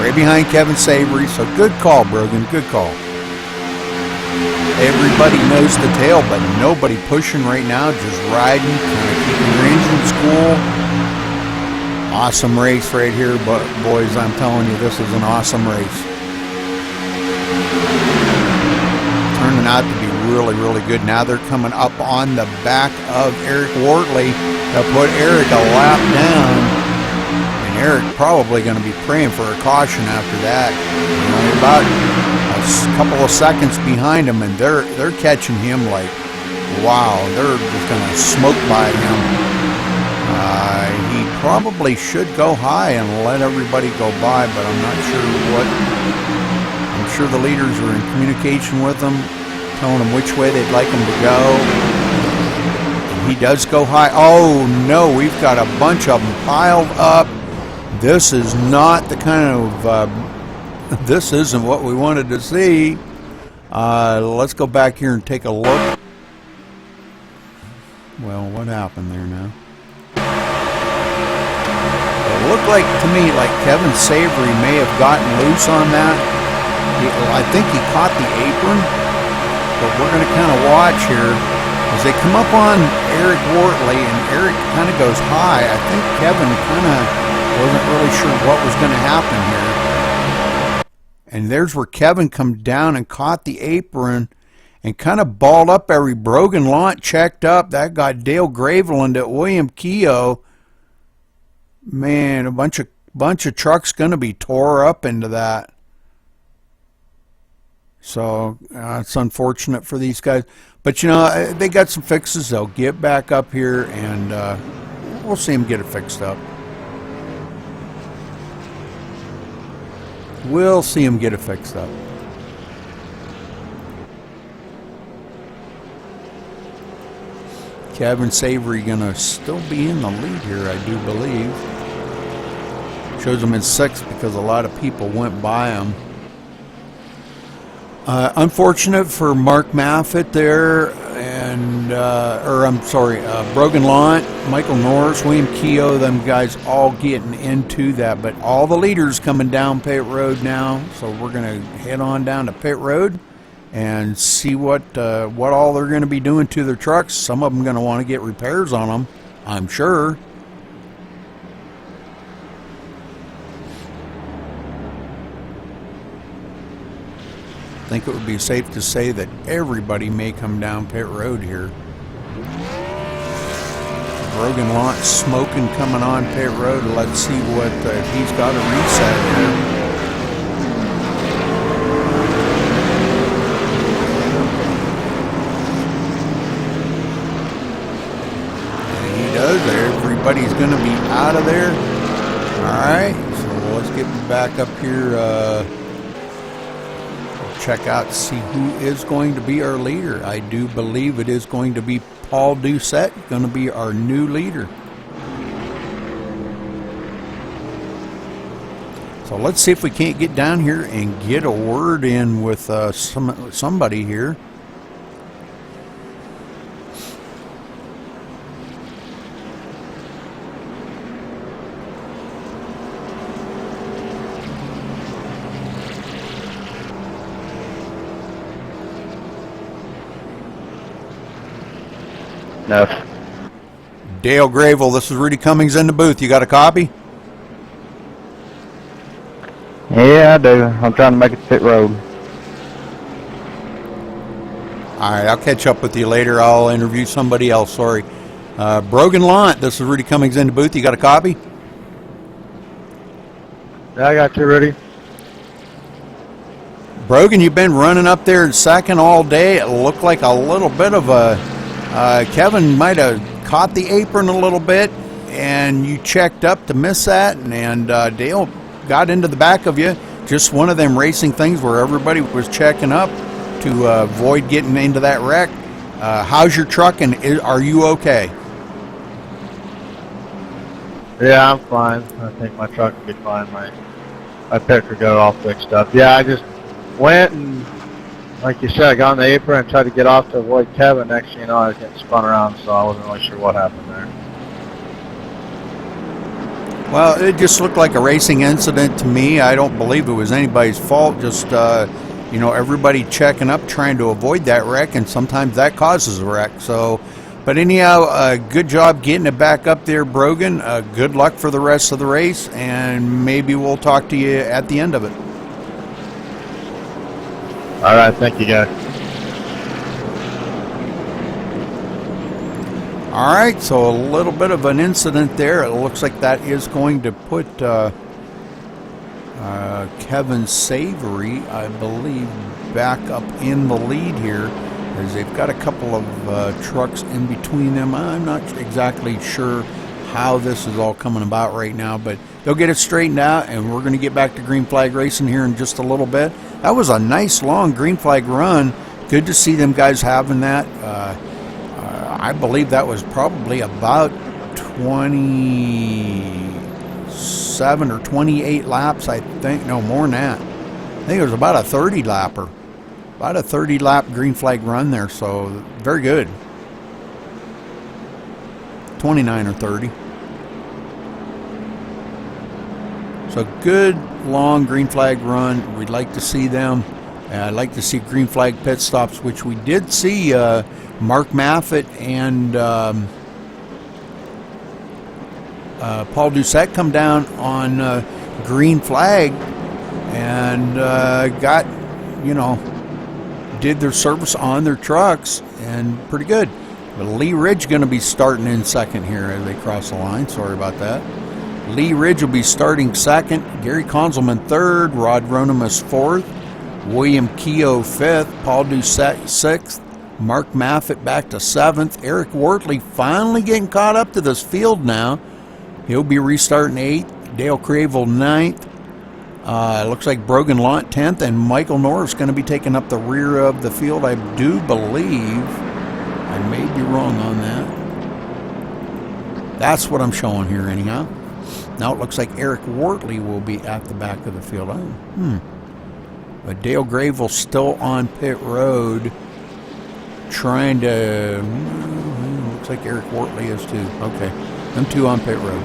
right behind Kevin Savory. So good call, Brogan. Good call. Everybody knows the tail, but nobody pushing right now. Just riding, kind of keeping your engines cool. Awesome race right here, but boys, I'm telling you, this is an awesome race. Turning out to be really, really good. Now they're coming up on the back of Eric Wortley. They'll put Eric a lap down, and Eric probably going to be praying for a caution after that. About a couple of seconds behind him, and they're catching him like, wow, they're just going to smoke by him. He probably should go high and let everybody go by, but I'm not sure what. I'm sure the leaders are in communication with him, telling him which way they'd like him to go. And he does go high. Oh no, we've got a bunch of them piled up. This is not the kind of this isn't what we wanted to see. Let's go back here and take a look. Well, what happened there now? It looked like to me like Kevin Savory may have gotten loose on that. I think he caught the apron, but we're going to kind of watch here as they come up on Eric Wortley, and Eric kind of goes high. I think Kevin kind of wasn't really sure what was going to happen here. And there's where Kevin come down and caught the apron and kind of balled up every Brogan Launch checked up. That got Dale Graveland at William Keogh. Man, a bunch of trucks going to be tore up into that. So it's unfortunate for these guys. But, you know, they got some fixes. They'll get back up here, and we'll see them get it fixed up. We'll see them get it fixed up. Kevin Savory going to still be in the lead here, I do believe. Shows him in 6th because a lot of people went by him. Unfortunate for Mark Maffitt there, and Brogan Launch, Michael Norris, William Keogh, them guys all getting into that. But all the leaders coming down pit road now, so we're going to head on down to pit road and see what all they're going to be doing to their trucks. Some of them going to want to get repairs on them, I'm sure. I think it would be safe to say that everybody may come down pit road here. Brogan Launch smoking coming on pit road. Let's see what he's got to reset here. everybody's going to be out of there. All right, so let's get back up here. Check out, see who is going to be our leader. I do believe it is going to be Paul Doucette, going to be our new leader. So let's see if we can't get down here and get a word in with somebody here. No. Dale Gravel, this is Rudy Cummings in the booth. You got a copy? Yeah, I do. I'm trying to make it to pit road. All right, I'll catch up with you later. I'll interview somebody else. Sorry. Brogan Lant, this is Rudy Cummings in the booth. You got a copy? Yeah, I got you, Rudy. Brogan, you've been running up there in second all day. It looked like a little bit of a... Kevin might have caught the apron a little bit, and you checked up to miss that, and Dale got into the back of you. Just one of them racing things where everybody was checking up to avoid getting into that wreck. How's your truck, and are you okay? Yeah, I'm fine. I think my truck will be fine. My picture got all fixed up. Yeah, I just went and, like you said, I got on the apron and tried to get off to avoid Kevin. Next thing you know, I was getting spun around, so I wasn't really sure what happened there. Well, it just looked like a racing incident to me. I don't believe it was anybody's fault. Just, you know, everybody checking up, trying to avoid that wreck, and sometimes that causes a wreck. So, but anyhow, good job getting it back up there, Brogan. Good luck for the rest of the race, and maybe we'll talk to you at the end of it. All right, thank you, guys. All right, so a little bit of an incident there. It looks like that is going to put Kevin Savory, I believe, back up in the lead here, as they've got a couple of trucks in between them. I'm not exactly sure how this is all coming about right now, but they'll get it straightened out, and we're going to get back to green flag racing here in just a little bit. That was a nice long green flag run. Good to see them guys having that. I believe that was probably about 27 or 28 laps, I think. No, more than that. I think it was about a 30 lapper. About a 30 lap green flag run there, so very good. 29 or 30. So good long green flag run. We'd like to see them. I'd like to see green flag pit stops, which we did see. Mark Maffett and Paul Doucette come down on green flag and got, you know, did their service on their trucks, and pretty good. But Lee Ridge going to be starting in second here as they cross the line. Sorry about that. Lee Ridge will be starting second. Gary Konzelman third. Rod Ronimus fourth. William Keogh fifth. Paul Doucette sixth. Mark Maffett back to seventh. Eric Wortley finally getting caught up to this field now. He'll be restarting eighth. Dale Cravel ninth. Looks like Brogan Lant 10th, and Michael Norris going to be taking up the rear of the field, I do believe. I may be wrong on that. That's what I'm showing here anyhow. Now it looks like Eric Wortley will be at the back of the field. But Dale Gravel still on pit road, trying to... looks like Eric Wortley is too. Okay, them two on pit road.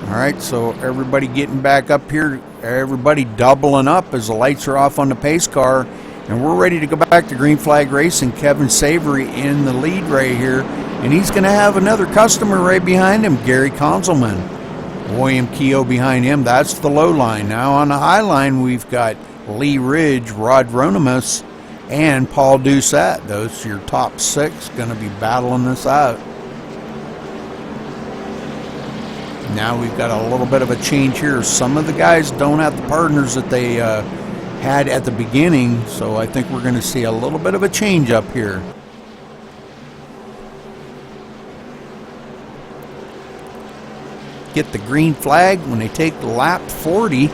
All right, so everybody getting back up here, everybody doubling up as the lights are off on the pace car, and we're ready to go back to green flag racing. Kevin Savory in the lead right here, and he's going to have another customer right behind him, Gary Konzelman. William Keogh behind him. That's the low line. Now on the high line, we've got Lee Ridge, Rod Ronimus, and Paul Doucette. Those are your top six going to be battling this out. Now we've got a little bit of a change here. Some of the guys don't have the partners that they had at the beginning, so I think we're going to see a little bit of a change up here. Get the green flag when they take lap 40,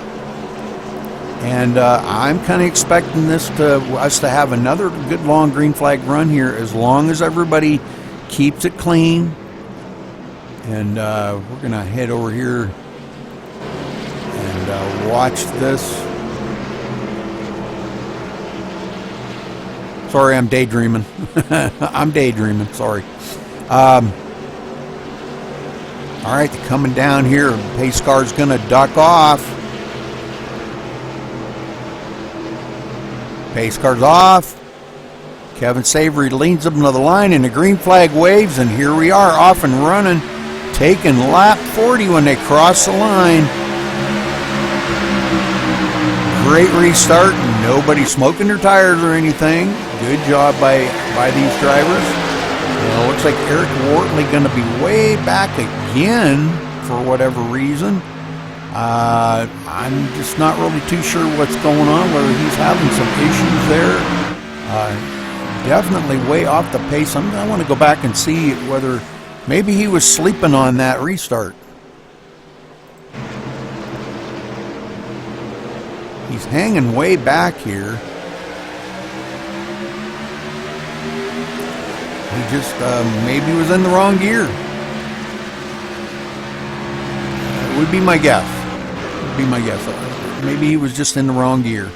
and I'm kind of expecting us to have another good long green flag run here, as long as everybody keeps it clean. And we're gonna head over here and watch this. Sorry, I'm daydreaming. I'm daydreaming, sorry. All right, they're coming down here. Pace car's gonna duck off. Pace car's off. Kevin Savory leans up into the line, and the green flag waves, and here we are, off and running, taking lap 40 when they cross the line. Great restart. Nobody smoking their tires or anything. Good job by these drivers. Well, looks like Eric Wortley going to be way back again for whatever reason. I'm just not really too sure what's going on, whether he's having some issues there. Definitely way off the pace. I want to go back and see whether maybe he was sleeping on that restart. He's hanging way back here. He just maybe was in the wrong gear. It would be my guess. Maybe he was just in the wrong gear.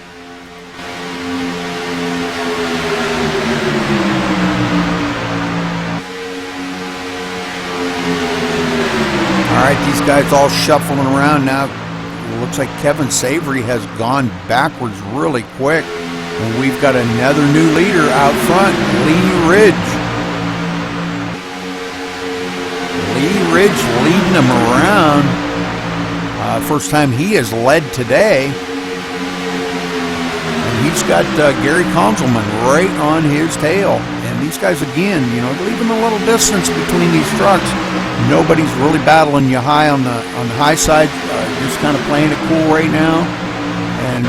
Alright, these guys all shuffling around now. It looks like Kevin Savory has gone backwards really quick. And we've got another new leader out front, Lee Ridge. Lee Ridge leading them around. First time he has led today. And he's got Gary Konzelman right on his tail. And these guys, again, you know, leaving a little distance between these trucks. Nobody's really battling you high on the high side. Just kind of playing it cool right now. And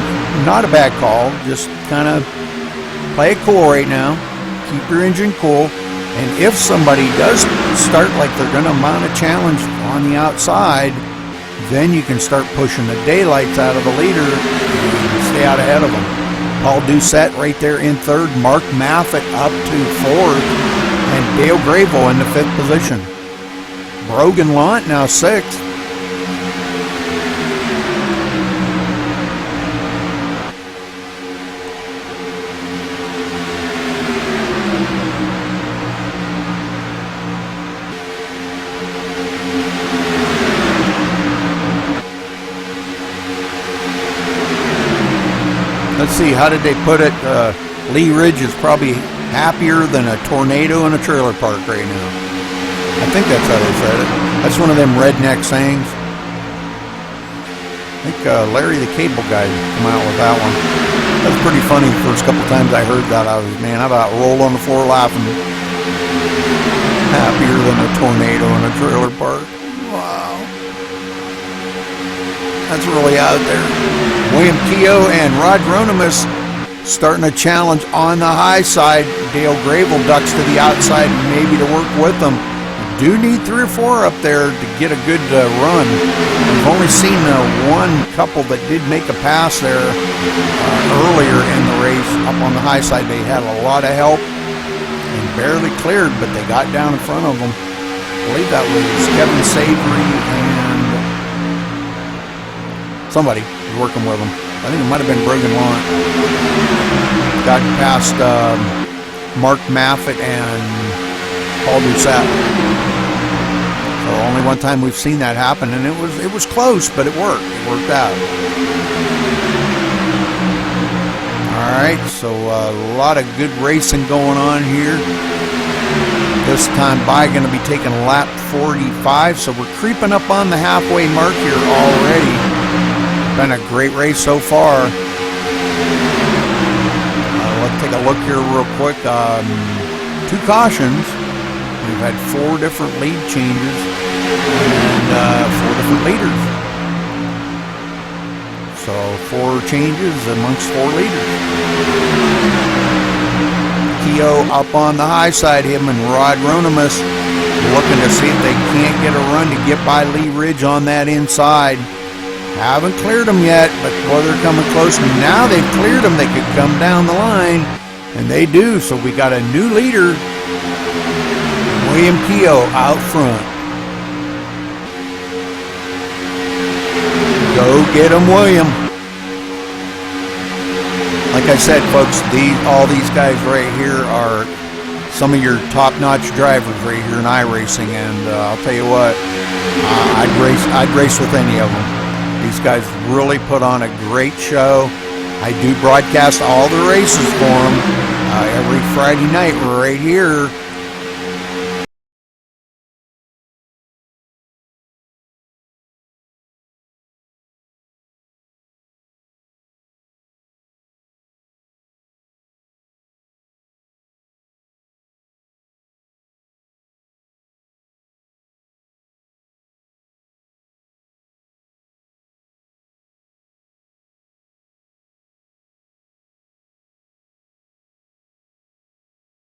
not a bad call. Just kind of play it cool right now. Keep your engine cool. And if somebody does start like they're going to mount a challenge on the outside, then you can start pushing the daylights out of the leader and stay out ahead of them. Paul Doucette right there in third. Mark Maffitt up to fourth. And Dale Grable in the fifth position. Brogan Lant now sixth. Let's see, how did they put it? Lee Ridge is probably happier than a tornado in a trailer park right now. I think that's how they said it. That's one of them redneck sayings. I think Larry the Cable Guy came out with that one. That was pretty funny. The first couple times I heard that, I about rolled on the floor laughing. Happier than a tornado in a trailer park. Wow. That's really out there. William Keogh and Rod Ronimus starting a challenge on the high side. Dale Grable ducks to the outside, maybe to work with them. Do need 3 or 4 up there to get a good run. We've only seen one couple that did make a pass there earlier in the race up on the high side. They had a lot of help and barely cleared, but they got down in front of them. I believe that was Kevin Savory and somebody was working with them. I think it might have been Brogan Lant. Got past Mark Maffitt and Paul Doucette. So only one time we've seen that happen, and it was close, but it worked. It worked out. All right, so a lot of good racing going on here. This time by going to be taking lap 45, so we're creeping up on the halfway mark here already. Been a great race so far. Let's take a look here real quick. 2 cautions. We've had 4 different lead changes and 4 different leaders. So 4 changes amongst 4 leaders. Keogh up on the high side, him and Rod Ronimus looking to see if they can't get a run to get by Lee Ridge on that inside. Haven't cleared them yet, but boy, they're coming close. Now they've cleared them. They could come down the line, and they do. So we got a new leader, William Keogh, out front. Go get him, William. Like I said, folks, all these guys right here are some of your top-notch drivers right here in iRacing, and I'll tell you what, I'd race with any of them. These guys really put on a great show. I do broadcast all the races for them every Friday night. We're right here